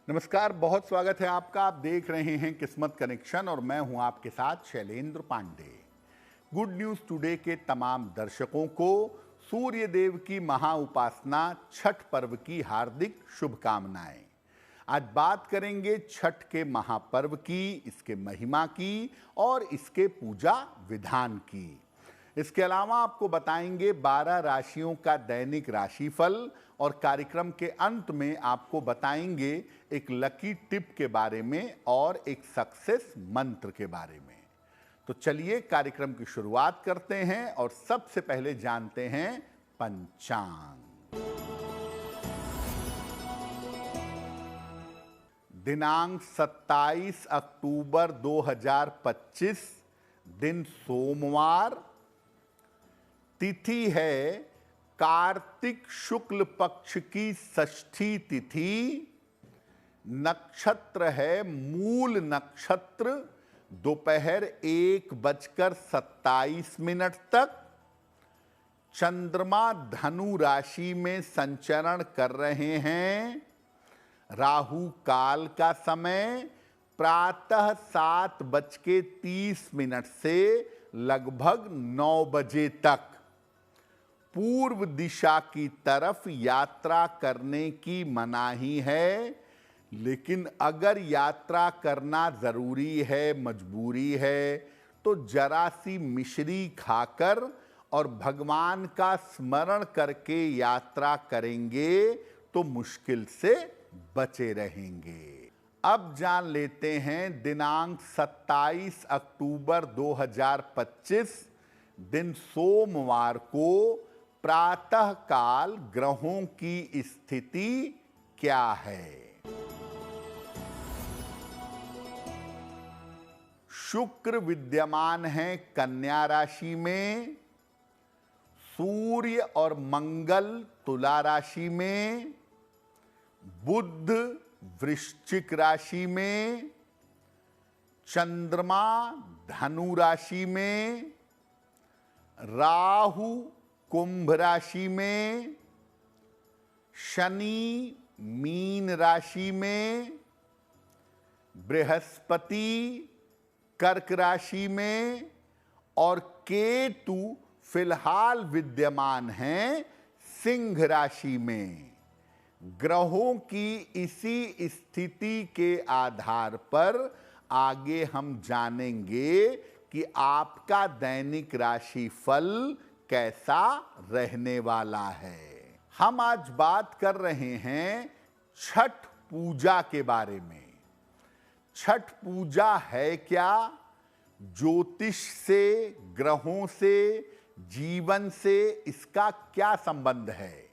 नमस्कार, बहुत स्वागत है आपका। आप देख रहे हैं किस्मत कनेक्शन और मैं हूं आपके साथ Shailendra Pandey. Good news today के तमाम दर्शकों को सूर्य देव की महा उपासना छठ पर्व की हार्दिक शुभकामनाएं। आज बात करेंगे छठ के महापर्व की, इसके महिमा की और इसके पूजा विधान की। इसके अलावा आपको बताएंगे 12 राशियों का दैनिक राशिफल और कार्यक्रम के अंत में आपको बताएंगे एक लकी टिप के बारे में और एक सक्सेस मंत्र के बारे में। तो चलिए कार्यक्रम की शुरुआत करते हैं और सबसे पहले जानते हैं पंचांग। दिनांक 27 अक्टूबर 2025, दिन सोमवार, तिथि है कार्तिक शुक्ल पक्ष की षष्ठी तिथि, नक्षत्र है मूल नक्षत्र, दोपहर 1:27 तक। चंद्रमा धनु राशि में संचरण कर रहे हैं। राहु काल का समय प्रातः 7:30 से लगभग 9 बजे तक। पूर्व दिशा की तरफ यात्रा करने की मनाही है, लेकिन अगर यात्रा करना जरूरी है, मजबूरी है, तो जरा सी मिश्री खाकर और भगवान का स्मरण करके यात्रा करेंगे तो मुश्किल से बचे रहेंगे। अब जान लेते हैं दिनांक 27 अक्टूबर 2025, दिन सोमवार को प्रातः काल ग्रहों की स्थिति क्या है। शुक्र विद्यमान है कन्या राशि में, सूर्य और मंगल तुला राशि में, बुध वृश्चिक राशि में, चंद्रमा धनु राशि में, राहु कुंभ राशि में, शनि मीन राशि में, बृहस्पति कर्क राशि में और केतु फिलहाल विद्यमान हैं सिंह राशि में। ग्रहों की इसी स्थिति के आधार पर आगे हम जानेंगे कि आपका दैनिक राशि फल कैसा रहने वाला है। हम आज बात कर रहे हैं छठ पूजा के बारे में। छठ पूजा है क्या? ज्योतिष से, ग्रहों से, जीवन से इसका क्या संबंध है?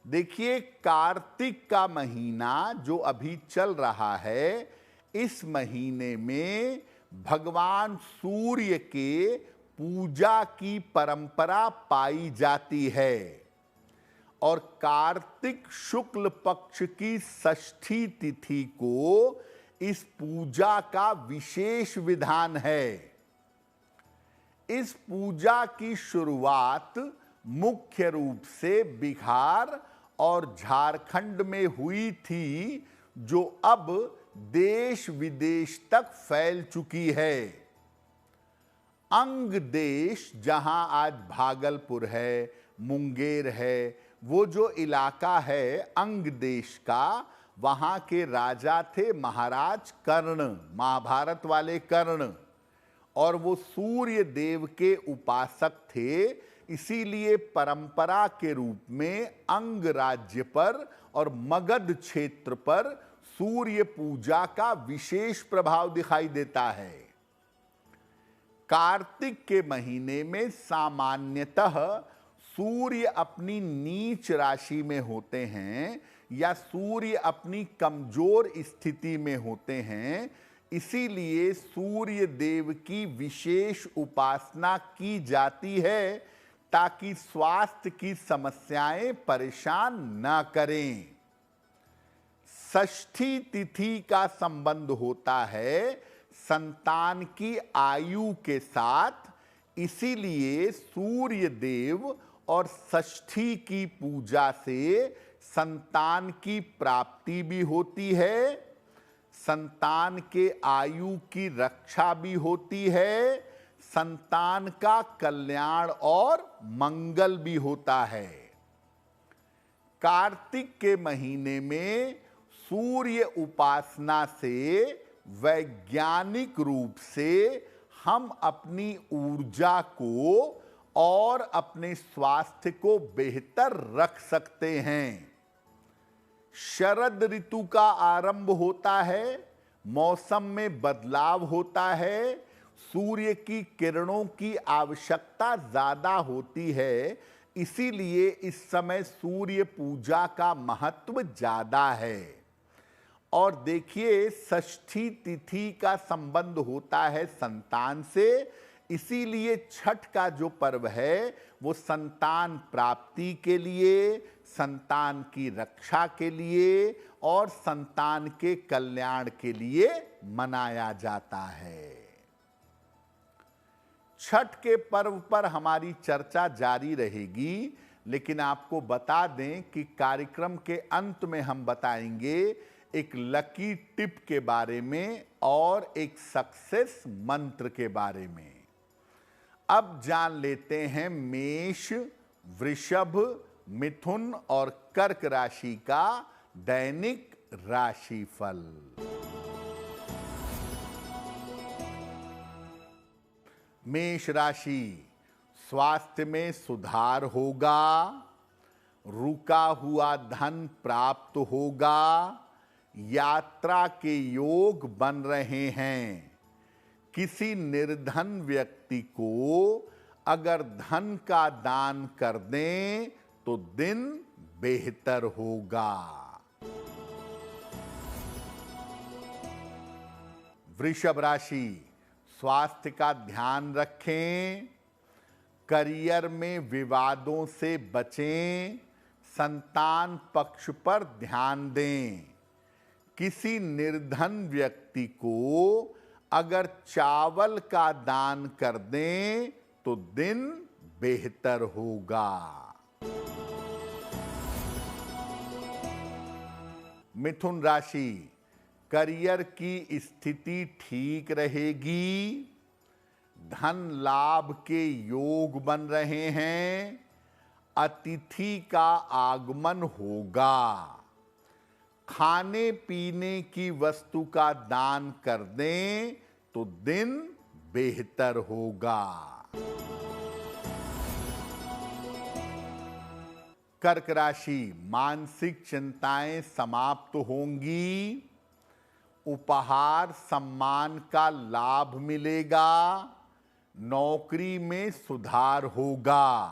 देखिए, कार्तिक का महीना जो अभी चल रहा है, इस महीने में भगवान सूर्य के पूजा की परंपरा पाई जाती है और कार्तिक शुक्ल पक्ष की षष्ठी तिथि को इस पूजा का विशेष विधान है। इस पूजा की शुरुआत मुख्य रूप से बिहार और झारखंड में हुई थी, जो अब देश विदेश तक फैल चुकी है। अंग देश, जहां आज भागलपुर है, मुंगेर है, वो जो इलाका है अंग देश का, वहां के राजा थे महाराज कर्ण, महाभारत वाले कर्ण, और वो सूर्य देव के उपासक थे। इसीलिए परंपरा के रूप में अंग राज्य पर और मगध क्षेत्र पर सूर्य पूजा का विशेष प्रभाव दिखाई देता है। कार्तिक के महीने में सामान्यतः सूर्य अपनी नीच राशि में होते हैं या सूर्य अपनी कमजोर स्थिति में होते हैं। इसीलिए सूर्य देव की विशेष उपासना की जाती है ताकि स्वास्थ्य की समस्याएं परेशान न करें। षष्ठी तिथि का संबंध होता है संतान की आयु के साथ, इसीलिए सूर्य देव और षष्ठी की पूजा से संतान की प्राप्ति भी होती है, संतान के आयु की रक्षा भी होती है, संतान का कल्याण और मंगल भी होता है। कार्तिक के महीने में सूर्य उपासना से वैज्ञानिक रूप से हम अपनी ऊर्जा को और अपने स्वास्थ्य को बेहतर रख सकते हैं। शरद ऋतु का आरंभ होता है, मौसम में बदलाव होता है, सूर्य की किरणों की आवश्यकता ज्यादा होती है, इसीलिए इस समय सूर्य पूजा का महत्व ज्यादा है। और देखिए, षष्ठी तिथि का संबंध होता है संतान से, इसीलिए छठ का जो पर्व है वो संतान प्राप्ति के लिए, संतान की रक्षा के लिए और संतान के कल्याण के लिए मनाया जाता है। छठ के पर्व पर हमारी चर्चा जारी रहेगी, लेकिन आपको बता दें कि कार्यक्रम के अंत में हम बताएंगे एक लकी टिप के बारे में और एक सक्सेस मंत्र के बारे में। अब जान लेते हैं मेष, वृषभ, मिथुन और कर्क राशि का दैनिक राशिफल। मेष राशि, स्वास्थ्य में सुधार होगा, रुका हुआ धन प्राप्त होगा, यात्रा के योग बन रहे हैं। किसी निर्धन व्यक्ति को अगर धन का दान कर दें तो दिन बेहतर होगा। वृषभ राशि, स्वास्थ्य का ध्यान रखें, करियर में विवादों से बचें, संतान पक्ष पर ध्यान दें। किसी निर्धन व्यक्ति को अगर चावल का दान कर दें तो दिन बेहतर होगा। मिथुन राशि, करियर की स्थिति ठीक रहेगी, धन लाभ के योग बन रहे हैं, अतिथि का आगमन होगा। खाने पीने की वस्तु का दान कर दें तो दिन बेहतर होगा। कर्क राशि, मानसिक चिंताएं समाप्त होंगी, उपहार सम्मान का लाभ मिलेगा, नौकरी में सुधार होगा।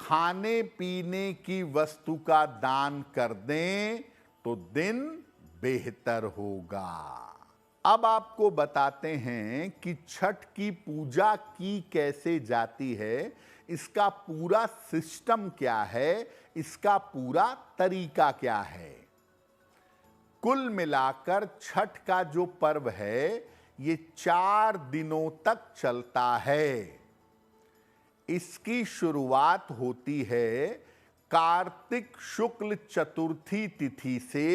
खाने पीने की वस्तु का दान कर दें तो दिन बेहतर होगा। अब आपको बताते हैं कि छठ की पूजा की कैसे जाती है, इसका पूरा सिस्टम क्या है, इसका पूरा तरीका क्या है। कुल मिलाकर छठ का जो पर्व है ये 4 दिनों तक चलता है। इसकी शुरुआत होती है कार्तिक शुक्ल चतुर्थी तिथि से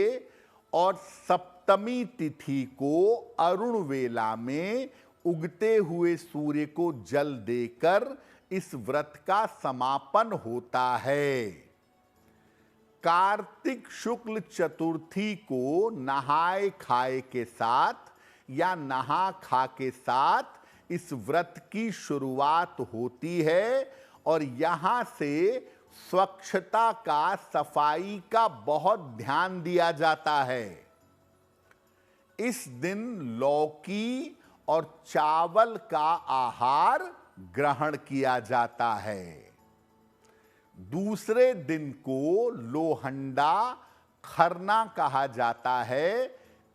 और सप्तमी तिथि को अरुण वेला में उगते हुए सूर्य को जल देकर इस व्रत का समापन होता है। कार्तिक शुक्ल चतुर्थी को नहाए खाए के साथ या नहा खा के साथ इस व्रत की शुरुआत होती है और यहां से स्वच्छता का, सफाई का बहुत ध्यान दिया जाता है। इस दिन लौकी और चावल का आहार ग्रहण किया जाता है। दूसरे दिन को लोहंडा खरना कहा जाता है।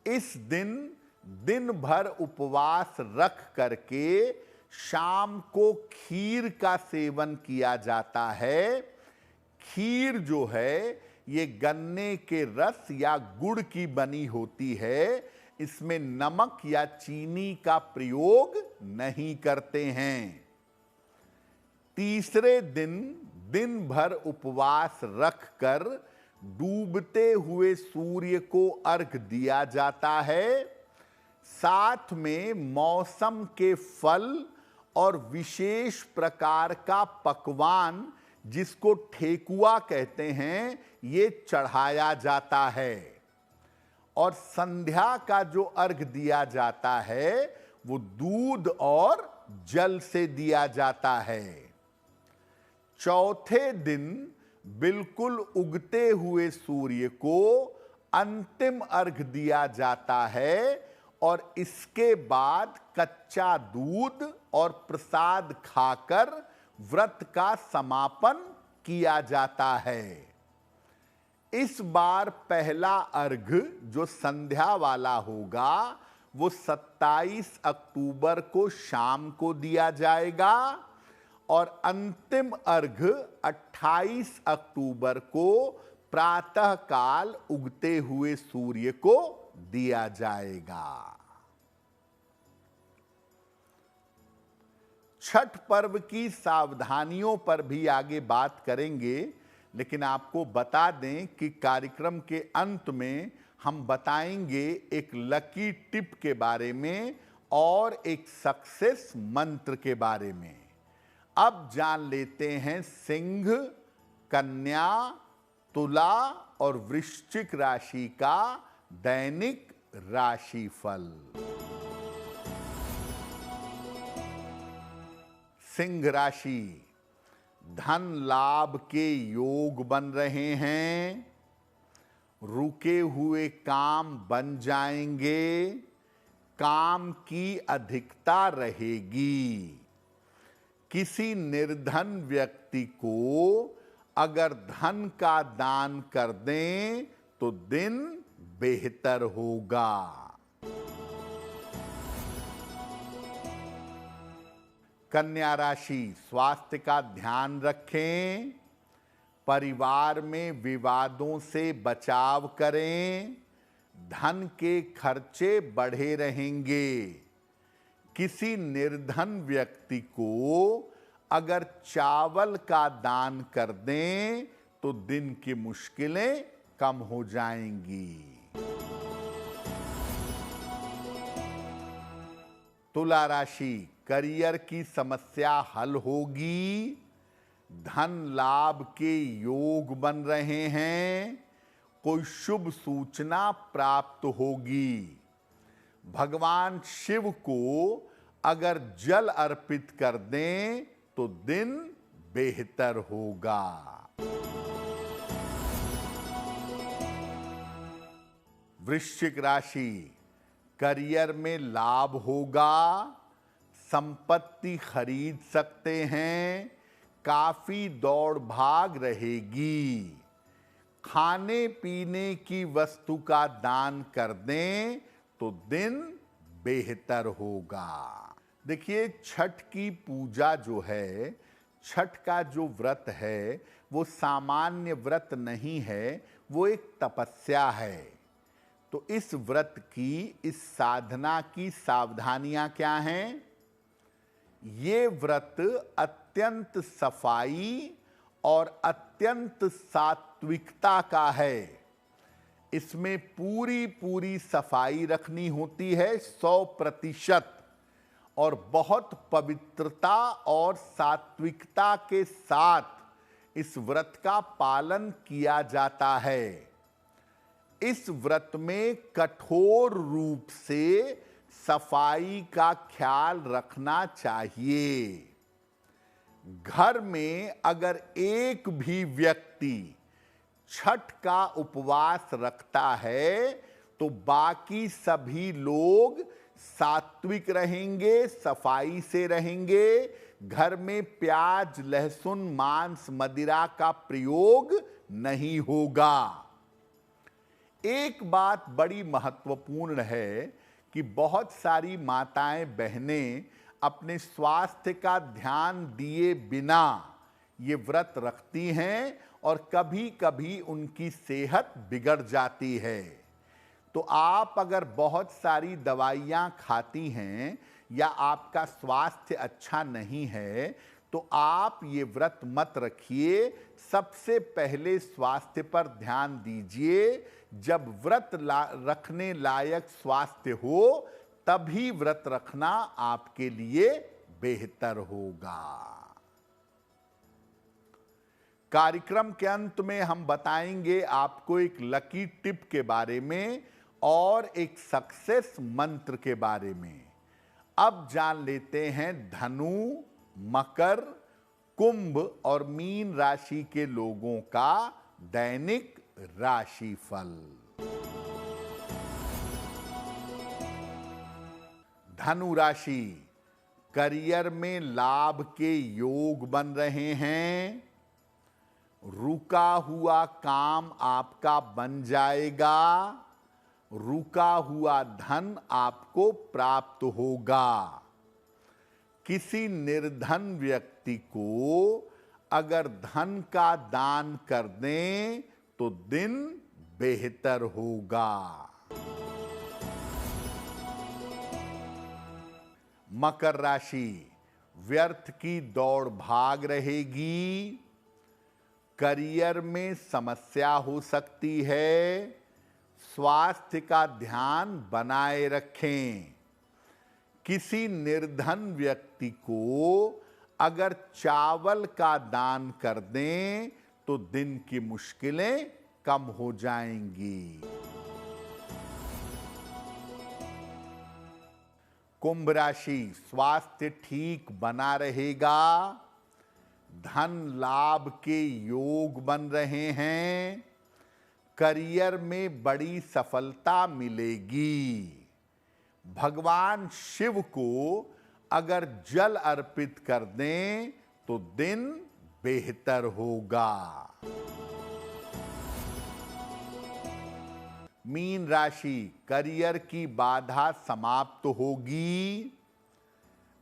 इस दिन दिन भर उपवास रख करके शाम को खीर का सेवन किया जाता है। खीर जो है ये गन्ने के रस या गुड़ की बनी होती है। इसमें नमक या चीनी का प्रयोग नहीं करते हैं। तीसरे दिन दिन भर उपवास रखकर डूबते हुए सूर्य को अर्घ दिया जाता है। साथ में मौसम के फल और विशेष प्रकार का पकवान, जिसको ठेकुआ कहते हैं, ये चढ़ाया जाता है। और संध्या का जो अर्घ दिया जाता है वो दूध और जल से दिया जाता है। चौथे दिन बिल्कुल उगते हुए सूर्य को अंतिम अर्घ दिया जाता है और इसके बाद कच्चा दूध और प्रसाद खाकर व्रत का समापन किया जाता है। इस बार पहला अर्घ जो संध्या वाला होगा वो 27 अक्टूबर को शाम को दिया जाएगा और अंतिम अर्घ 28 अक्टूबर को प्रातःकाल उगते हुए सूर्य को दिया जाएगा। छठ पर्व की सावधानियों पर भी आगे बात करेंगे, लेकिन आपको बता दें कि कार्यक्रम के अंत में हम बताएंगे एक लकी टिप के बारे में और एक सक्सेस मंत्र के बारे में। अब जान लेते हैं सिंह, कन्या, तुला और वृश्चिक राशि का दैनिक राशिफल। सिंह राशि, धन लाभ के योग बन रहे हैं, रुके हुए काम बन जाएंगे, काम की अधिकता रहेगी। किसी निर्धन व्यक्ति को अगर धन का दान कर दें तो दिन बेहतर होगा। कन्या राशि, स्वास्थ्य का ध्यान रखें, परिवार में विवादों से बचाव करें, धन के खर्चे बढ़े रहेंगे। किसी निर्धन व्यक्ति को अगर चावल का दान कर दें तो दिन की मुश्किलें कम हो जाएंगी। तुला राशि, करियर की समस्या हल होगी, धन लाभ के योग बन रहे हैं, कोई शुभ सूचना प्राप्त होगी। भगवान शिव को अगर जल अर्पित कर दें तो दिन बेहतर होगा। वृश्चिक राशि, करियर में लाभ होगा, संपत्ति खरीद सकते हैं, काफी दौड़ भाग रहेगी। खाने पीने की वस्तु का दान कर दें तो दिन बेहतर होगा। देखिए, छठ की पूजा जो है, छठ का जो व्रत है वो सामान्य व्रत नहीं है, वो एक तपस्या है। तो इस व्रत की, इस साधना की सावधानियां क्या हैं? ये व्रत अत्यंत सफाई और अत्यंत सात्विकता का है। इसमें पूरी पूरी सफाई रखनी होती है 100%, और बहुत पवित्रता और सात्विकता के साथ इस व्रत का पालन किया जाता है। इस व्रत में कठोर रूप से सफाई का ख्याल रखना चाहिए। घर में अगर एक भी व्यक्ति छठ का उपवास रखता है तो बाकी सभी लोग सात्विक रहेंगे, सफाई से रहेंगे, घर में प्याज, लहसुन, मांस, मदिरा का प्रयोग नहीं होगा। एक बात बड़ी महत्वपूर्ण है कि बहुत सारी माताएं, बहनें अपने स्वास्थ्य का ध्यान दिए बिना ये व्रत रखती हैं और कभी कभी उनकी सेहत बिगड़ जाती है। तो आप अगर बहुत सारी दवाइयाँ खाती हैं या आपका स्वास्थ्य अच्छा नहीं है तो आप ये व्रत मत रखिए। सबसे पहले स्वास्थ्य पर ध्यान दीजिए। जब व्रत रखने लायक स्वास्थ्य हो तभी व्रत रखना आपके लिए बेहतर होगा। कार्यक्रम के अंत में हम बताएंगे आपको एक लकी टिप के बारे में और एक सक्सेस मंत्र के बारे में। अब जान लेते हैं धनु, मकर, कुंभ और मीन राशि के लोगों का दैनिक राशिफल। धनु राशि, करियर में लाभ के योग बन रहे हैं। रुका हुआ काम आपका बन जाएगा। रुका हुआ धन आपको प्राप्त होगा। किसी निर्धन व्यक्ति को अगर धन का दान कर दें तो दिन बेहतर होगा। मकर राशि, व्यर्थ की दौड़ भाग रहेगी। करियर में समस्या हो सकती है। स्वास्थ्य का ध्यान बनाए रखें। किसी निर्धन व्यक्ति को अगर चावल का दान कर दें तो दिन की मुश्किलें कम हो जाएंगी। कुंभ राशि, स्वास्थ्य ठीक बना रहेगा। धन लाभ के योग बन रहे हैं। करियर में बड़ी सफलता मिलेगी। भगवान शिव को अगर जल अर्पित कर दें तो दिन बेहतर होगा। मीन राशि, करियर की बाधा समाप्त होगी।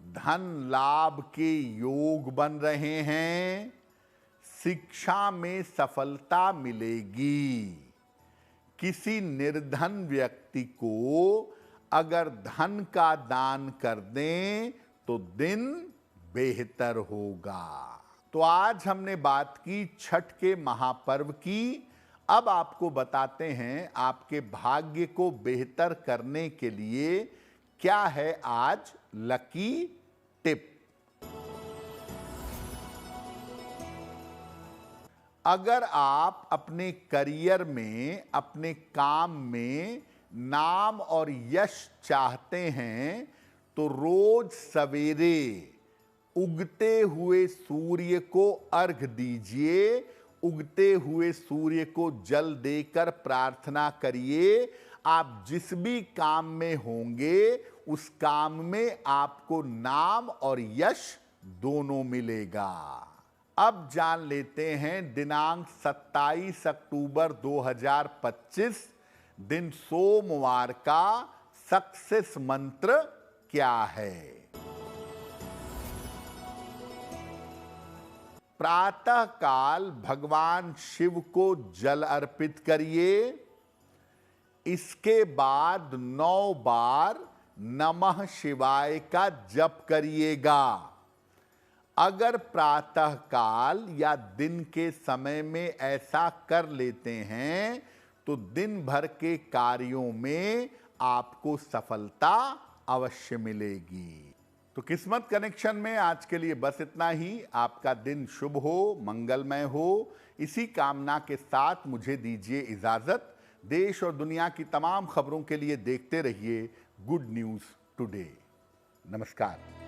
धन लाभ के योग बन रहे हैं। शिक्षा में सफलता मिलेगी। किसी निर्धन व्यक्ति को अगर धन का दान कर दें तो दिन बेहतर होगा। तो आज हमने बात की छठ के महापर्व की। अब आपको बताते हैं आपके भाग्य को बेहतर करने के लिए क्या है आज लकी टिप। अगर आप अपने करियर में, अपने काम में नाम और यश चाहते हैं तो रोज सवेरे उगते हुए सूर्य को अर्घ दीजिए। उगते हुए सूर्य को जल देकर प्रार्थना करिए। आप जिस भी काम में होंगे उस काम में आपको नाम और यश दोनों मिलेगा। अब जान लेते हैं दिनांक 27 अक्टूबर 2025 दिन सोमवार का सक्सेस मंत्र क्या है। प्रातः काल भगवान शिव को जल अर्पित करिए। इसके बाद 9 बार नमः शिवाय का जप करिएगा। अगर प्रातः काल या दिन के समय में ऐसा कर लेते हैं तो दिन भर के कार्यों में आपको सफलता अवश्य मिलेगी। तो किस्मत कनेक्शन में आज के लिए बस इतना ही। आपका दिन शुभ हो, मंगलमय हो, इसी कामना के साथ मुझे दीजिए इजाजत। देश और दुनिया की तमाम खबरों के लिए देखते रहिए गुड न्यूज़ टुडे। नमस्कार।